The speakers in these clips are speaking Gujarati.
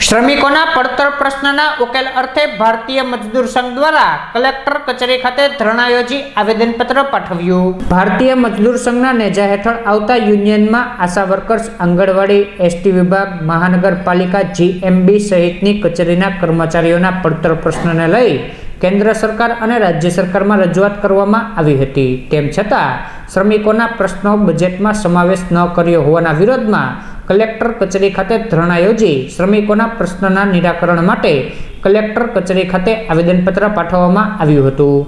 શ્રમિકોના પડતર પ્રશ્નના ઉકેલ અર્થે ભારતીય મજદૂર સંઘ દ્વારા કલેક્ટર કચેરી ખાતે ધરણા યોજી આવેદનપત્ર પાઠવ્યું। ભારતીય મજદૂર સંઘના નેજા હેઠળ આવતા યુનિયનમાં આશા વર્કર્સ, આંગણવાડી, એસટી વિભાગ, મહાનગરપાલિકા, જીએમબી સહિતની કચેરીના કર્મચારીઓના પડતર પ્રશ્નને લઈ કેન્દ્ર સરકાર અને રાજ્ય સરકારમાં રજૂઆત કરવામાં આવી હતી। તેમ છતાં શ્રમિકોના પ્રશ્નો બજેટમાં સમાવેશ ન કર્યો હોવાના વિરોધમાં કલેક્ટર કચેરી ખાતે ધરણા યોજી શ્રમિકોના પ્રશ્નના નિરાકરણ માટે કલેક્ટર કચેરી ખાતે આવેદનપત્ર પાઠવવામાં આવ્યું હતું।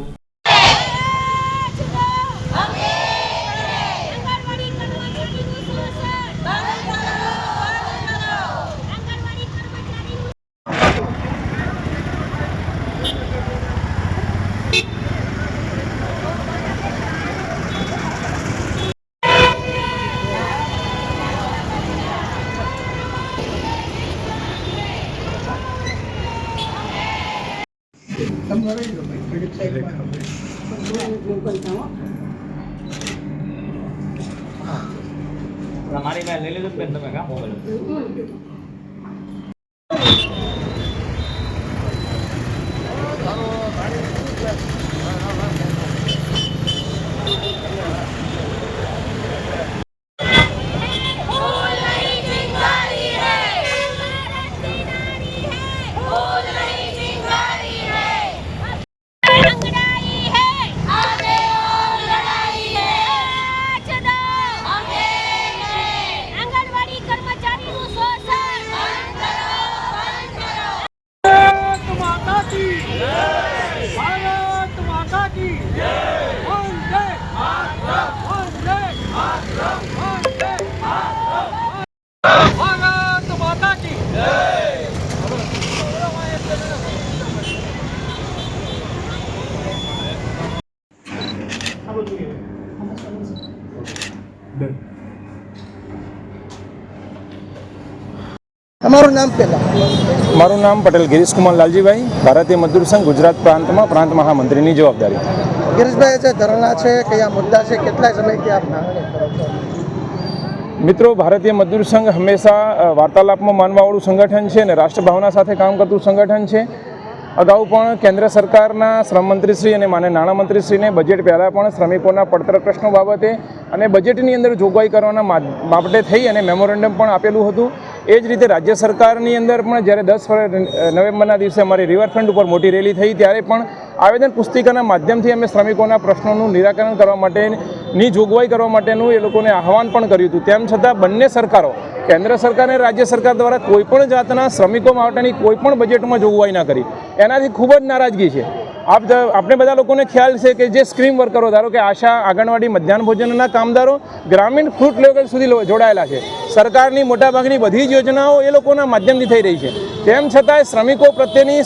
हमारी मैं ले लीजिए पेन में काम होगा। તમારું નામ પહેલા? મારું નામ પટેલ ગિરીશ કુમાર લાલજીભાઈ, ભારતીય મજદૂર સંઘ ગુજરાત પ્રાંતમાં પ્રાંત મહામંત્રીની જવાબદારી। ગિરીશભાઈ, જે ધરણા છે, કયા મુદ્દા છે, કેટલા સમયથી આપ માંગણી કરો છો? મિત્રો, ભારતીય મજદૂર સંઘ હંમેશા વાર્તાલાપમાં માનવાવાળું સંગઠન છે અને રાષ્ટ્રભાવના સાથે કામ કરતું સંગઠન છે। અગાઉ પણ કેન્દ્ર સરકારના શ્રમમંત્રીશ્રી અને માન્ય નાણામંત્રીશ્રીને બજેટ પહેલાં પણ શ્રમિકોના પડતર પ્રશ્નો બાબતે અને બજેટની અંદર જોગવાઈ કરવાના બાબતે થઈ અને મેમોરેન્ડમ પણ આપેલું હતું। એ જ રીતે રાજ્ય સરકારની અંદર પણ જ્યારે 10 નવેમ્બરના દિવસે અમારી રિવરફ્રન્ટ ઉપર મોટી રેલી થઈ ત્યારે પણ આવેદન પુસ્તિકાના માધ્યમથી અમે શ્રમિકોના પ્રશ્નોનું નિરાકરણ કરવા માટેની જોગવાઈ કરવા માટેનું એ લોકોને આહવાન પણ કર્યું હતું। તેમ છતાં બંને સરકારો, કેન્દ્ર સરકાર અને રાજ્ય સરકાર દ્વારા કોઈપણ જાતના શ્રમિકો માટેની કોઈપણ બજેટમાં જોગવાઈ ના કરી, એનાથી ખૂબ જ નારાજગી છે। આપણે બધા લોકોને ખ્યાલ છે કે જે સ્ક્રીમ વર્કરો, ધારો કે આશા, આંગણવાડી, મધ્યાહન ભોજનના કામદારો ગ્રામીણ ફ્રૂટ લેવલ સુધી જોડાયેલા છે। સરકારની મોટાભાગની બધી જ યોજનાઓ એ લોકોના માધ્યમથી થઈ રહી છે। તેમ છતાં શ્રમિકો પ્રત્યેની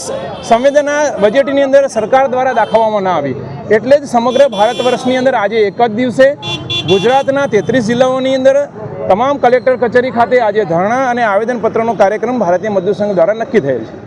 સંવેદના બજેટની અંદર સરકાર દ્વારા દાખવવામાં ના આવી। એટલે જ સમગ્ર ભારત વર્ષની અંદર આજે એક જ દિવસે ગુજરાતના 33 જિલ્લાઓની અંદર તમામ કલેક્ટર કચેરી ખાતે આજે ધરણા અને આવેદનપત્રનો કાર્યક્રમ ભારતીય મજદૂર સંઘ દ્વારા નક્કી થયેલ છે।